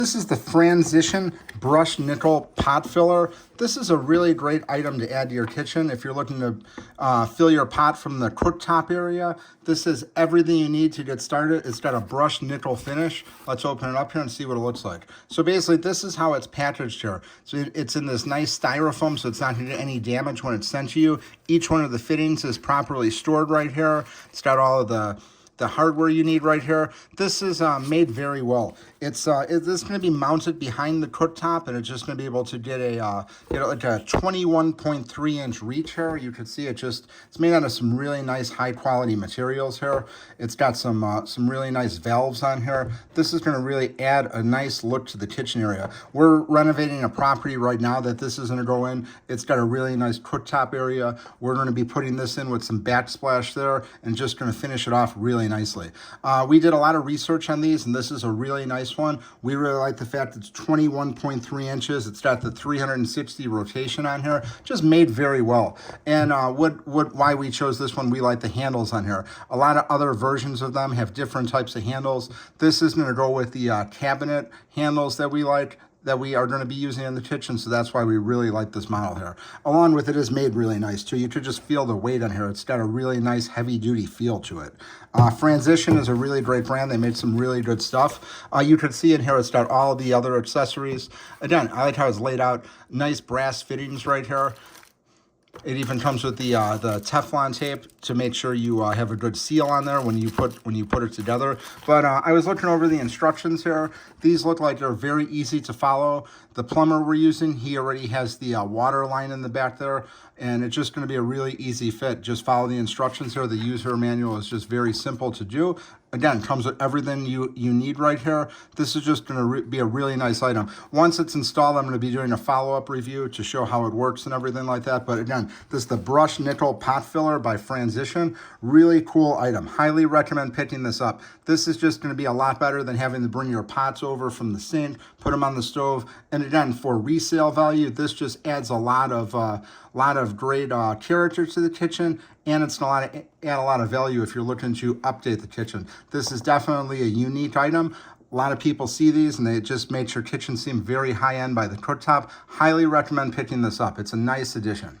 This is the Fransiton brush nickel pot filler. This is a really great item to add to your kitchen if you're looking to fill your pot from the cooktop area. This is everything you need to get started. It's got a brushed nickel finish. Let's open it up here and see what it looks like. So basically, this is how it's packaged here. So it's in this nice styrofoam, so it's not going to get any damage when it's sent to you. Each one of the fittings is properly stored right here. It's got all of the hardware you need right here. This is made very well. This is going to be mounted behind the cooktop, and it's just going to be able to get like a 21.3 inch reach here. You can see it's made out of some really nice high quality materials here. It's got some really nice valves on here. This is going to really add a nice look to the kitchen area. We're renovating a property right now that this is going to go in. It's got a really nice cooktop area. We're going to be putting this in with some backsplash there and just going to finish it off really nicely. We did a lot of research on these, and this is a really nice one. We really like the fact it's 21.3 inches. It's got the 360 rotation on here, just made very well. And why we chose this one, we like the handles on here. A lot of other versions of them have different types of handles. This is going to go with the cabinet handles that we like, that we are going to be using in the kitchen, so that's why we really like this model here. Along with it is made really nice too. You could just feel the weight on here. It's got a really nice heavy-duty feel to it. Fransiton is a really great brand. They made some really good stuff. You could see in here it's got all the other accessories. Again, I like how it's laid out. Nice brass fittings right here. It even comes with the Teflon tape to make sure you have a good seal on there when you put it together. But I was looking over the instructions here. These look like they're very easy to follow. The plumber we're using, he already has the water line in the back there, and it's just going to be a really easy fit. Just follow the instructions here. The user manual is just very simple to do. Again, comes with everything you need right here. This is just going to be a really nice item. Once it's installed, I'm going to be doing a follow-up review to show how it works and everything like that. But again, this is the Brush Nickel Pot Filler by Fransiton. Really cool item. Highly recommend picking this up. This is just going to be a lot better than having to bring your pots over from the sink, put them on the stove. And again, for resale value, this just adds a lot of great character to the kitchen, and it's add a lot of value if you're looking to update the kitchen. This is definitely a unique item. A lot of people see these and it just makes your kitchen seem very high-end by the cooktop. Highly recommend picking this up. It's a nice addition.